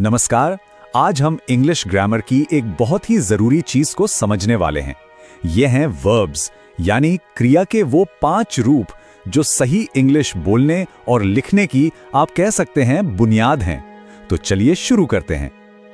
नमस्कार। आज हम इंग्लिश ग्रामर की एक बहुत ही जरूरी चीज को समझने वाले हैं। ये हैं वर्ब्स, यानी क्रिया के वो 5 रूप जो सही इंग्लिश बोलने और लिखने की आप कह सकते हैं बुनियाद हैं। तो चलिए शुरू करते हैं।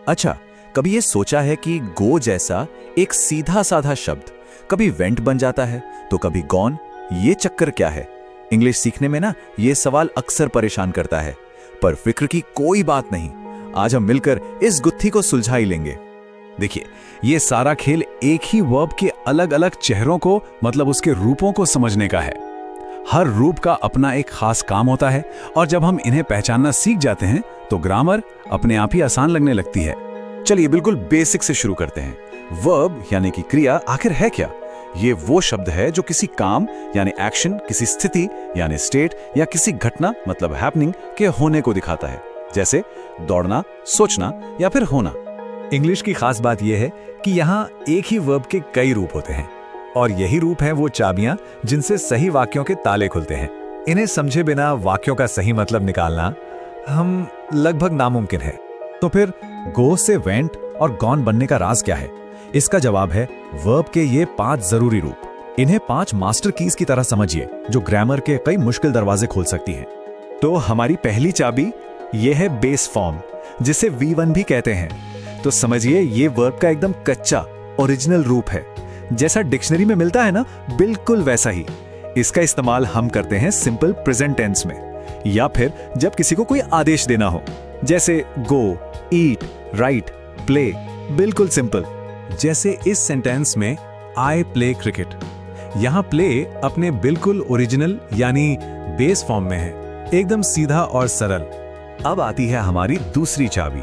अच्छा, कभी ये सोचा है कि गो जैसा एक सीधा साधा शब्द कभी वेंट बन जाता है तो कभी गॉन? ये चक्कर क्या है? इंग्लिश सीखने में ना ये सवाल अक्सर परेशान करता है, पर फिक्र की कोई बात नहीं। आज हम मिलकर इस गुत्थी को सुलझा ही लेंगे। देखिए, ये सारा खेल एक ही वर्ब के अलग अलग चेहरों को, मतलब उसके रूपों को समझने का है। हर रूप का अपना एक खास काम होता है और जब हम इन्हें पहचानना सीख जाते हैं तो ग्रामर अपने आप ही आसान लगने लगती है। चलिए बिल्कुल बेसिक से शुरू करते हैं। वर्ब यानी कि क्रिया आखिर है क्या? ये वो शब्द है जो किसी काम यानी एक्शन, किसी स्थिति यानी स्टेट या किसी घटना मतलब हैपनिंग के होने को दिखाता है, जैसे दौड़ना, सोचना या फिर होना। इंग्लिश की खास बात यह है कि यहाँ एक ही वर्ब के कई रूप होते हैं और यही रूप हैं वो चाबियां जिनसे सही वाक्यों के ताले खुलते हैं। इन्हें समझे बिना वाक्यों का सही मतलब निकालना हम लगभग नामुमकिन है। तो फिर गो से वेंट और गॉन बनने का राज क्या है? इसका जवाब है वर्ब के ये 5 जरूरी रूप। इन्हें 5 मास्टर कीज की तरह समझिए जो ग्रामर के कई मुश्किल दरवाजे खोल सकती हैं। तो हमारी पहली चाबी ये है बेस फॉर्म, जिसे V1 भी कहते हैं। तो समझिए, ये वर्ब का एकदम कच्चा ओरिजिनल रूप है। जैसा डिक्शनरी में मिलता है ना, बिल्कुल वैसा ही। इसका इस्तेमाल हम करते हैं सिंपल प्रेजेंट टेंस में, या फिर जब किसी को कोई आदेश देना हो, जैसे गो, ईट, राइट, प्ले। बिल्कुल सिंपल। जैसे इस सेंटेंस में आई प्ले क्रिकेट। यहां प्ले अपने बिल्कुल ओरिजिनल यानी बेस फॉर्म में है, एकदम सीधा और सरल। अब आती है हमारी दूसरी चाबी,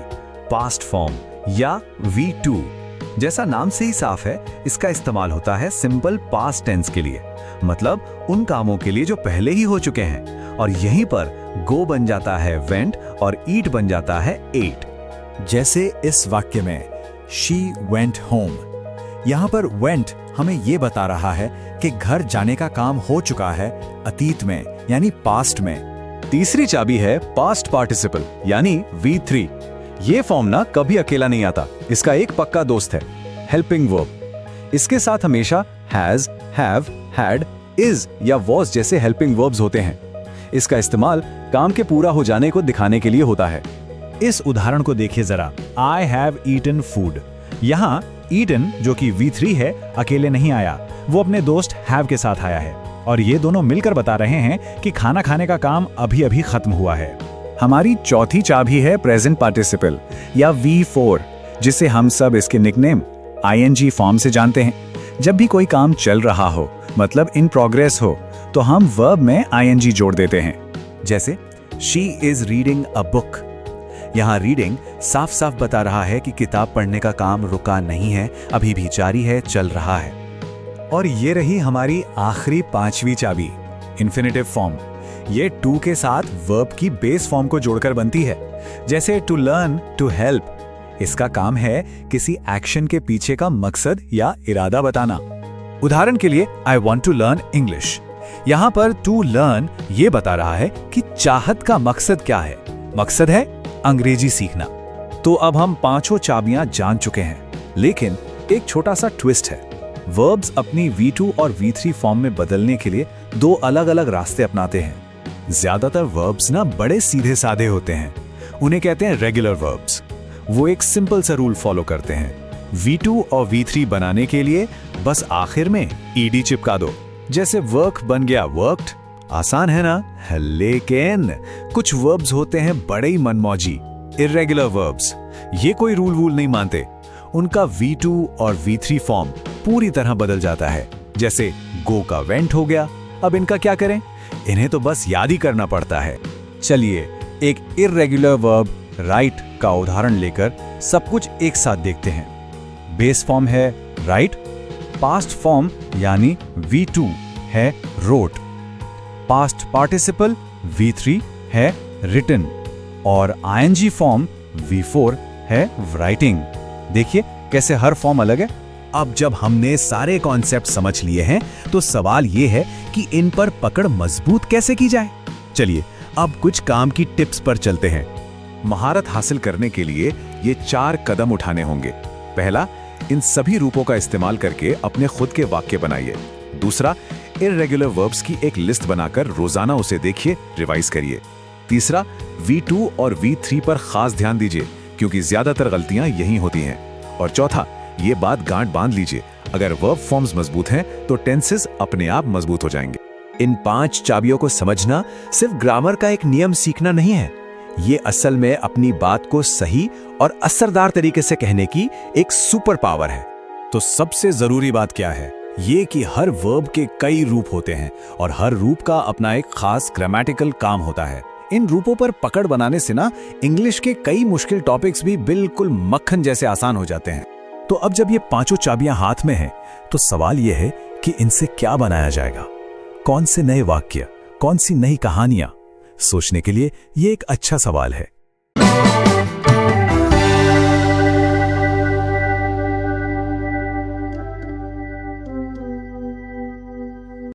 पास्ट फॉर्म या V2। जैसा नाम से ही साफ है, इसका इस्तेमाल होता है सिंपल पास्ट टेंस के लिए, मतलब उन कामों के लिए जो पहले ही हो चुके हैं। और यहीं पर गो बन जाता है वेंट और ईट बन जाता है एट। जैसे इस वाक्य में शी वेंट होम। यहां पर वेंट हमें यह बता रहा है कि घर जाने का काम हो चुका है अतीत में, यानी पास्ट में। तीसरी चाबी है पास्ट पार्टिसिपल यानी V3। ये फॉर्म ना कभी अकेला नहीं आता, इसका एक पक्का दोस्त है, हेल्पिंग वर्ब। इसके साथ हमेशा हैज, हैव, हैड, इज या वॉज जैसे हेल्पिंग वर्ब्स होते हैं। इसका इस्तेमाल काम के पूरा हो जाने को दिखाने के लिए होता है। इस उदाहरण को देखिए जरा, आई हैव ईटन फूड। यहाँ ईटन जो कि V3 है, अकेले नहीं आया, वो अपने दोस्त हैव के साथ आया है और ये दोनों मिलकर बता रहे हैं कि खाना खाने का काम अभी अभी खत्म हुआ है। हमारी चौथी चाबी है प्रेजेंट पार्टिसिपल या V4, जिसे हम सब इसके निकनेम ING फॉर्म से जानते हैं। जब भी कोई काम चल रहा हो, मतलब इन प्रोग्रेस हो, तो हम वर्ब में ING जोड़ देते हैं। जैसे she is reading a book. यहाँ रीडिंग साफ साफ बता रहा है कि किताब पढ़ने का काम रुका नहीं है, अभी भी जारी है, चल रहा है। और ये रही हमारी आखिरी 5वीं चाबी, इन्फिनेटिव फॉर्म। ये टू के साथ वर्ब की बेस फॉर्म को जोड़कर बनती है, जैसे टू लर्न, टू हेल्प। इसका काम है किसी एक्शन के पीछे का मकसद या इरादा बताना। उदाहरण के लिए, I want to learn English. यहां पर टू लर्न ये बता रहा है कि चाहत का मकसद क्या है। मकसद है अंग्रेजी सीखना। तो अब हम 5 चाबियां जान चुके हैं, लेकिन एक छोटा सा ट्विस्ट है। वर्ब्स अपनी V2 और V3 फॉर्म में बदलने के लिए 2 अलग अलग रास्ते अपनाते हैं। ज्यादातर वर्ब्स ना बड़े सीधे साधे होते हैं, उन्हें कहते हैं रेगुलर वर्ब्स। वो एक सिंपल सा रूल फॉलो करते हैं। V2 और V3 बनाने के लिए बस आखिर में ED चिपका दो, जैसे वर्क बन गया वर्क्ड। आसान है ना? लेकिन कुछ वर्ब्स होते हैं बड़े ही मनमौजी, इर्रेगुलर वर्ब्स। ये कोई रूल वूल नहीं मानते। उनका V2 और V3 फॉर्म पूरी तरह बदल जाता है। जैसे गो का वेंट हो गया। अब इनका क्या करें? इन्हें तो बस याद ही करना पड़ता है। चलिए एक इर्रेगुलर वर्ब राइट का उदाहरण लेकर सब कुछ एक साथ देखते हैं। बेस फॉर्म है राइट, पास्ट फॉर्म यानी V2 है रोट, पास्ट पार्टिसिपल V3 है रिटन और ING फॉर्म V4 है राइटिंग। देखिए कैसे हर फॉर्म अलग है। अब जब हमने सारे कॉन्सेप्ट समझ लिए हैं, तो सवाल ये है कि इन पर पकड़ मजबूत कैसे की जाए। चलिए अब कुछ काम की टिप्स पर चलते हैं। महारत हासिल करने के लिए ये 4 कदम उठाने होंगे। पहला, इन सभी रूपों का इस्तेमाल करके अपने खुद के वाक्य बनाइए। दूसरा, इर्रेगुलर वर्ब्स की एक लिस्ट बनाकर रोजाना उसे देखिए, रिवाइज करिए। तीसरा, V2 और V3 पर खास ध्यान दीजिए क्योंकि ज्यादातर गलतियां यही होती हैं। और चौथा, ये बात गांठ बांध लीजिए, अगर वर्ब फॉर्म्स मजबूत हैं तो टेंसेस अपने आप मजबूत हो जाएंगे। इन 5 चाबियों को समझना सिर्फ ग्रामर का एक नियम सीखना नहीं है, ये असल में अपनी बात को सही और असरदार तरीके से कहने की एक सुपर पावर है। तो सबसे जरूरी बात क्या है? ये कि हर वर्ब के कई रूप होते हैं और हर रूप का अपना एक खास ग्रामेटिकल काम होता है। इन रूपों पर पकड़ बनाने से ना इंग्लिश के कई मुश्किल टॉपिक्स भी बिल्कुल मक्खन जैसे आसान हो जाते हैं। तो अब जब ये 5 चाबियां हाथ में हैं, तो सवाल ये है कि इनसे क्या बनाया जाएगा? कौन से नए वाक्य, कौन सी नई कहानियां? सोचने के लिए ये एक अच्छा सवाल है।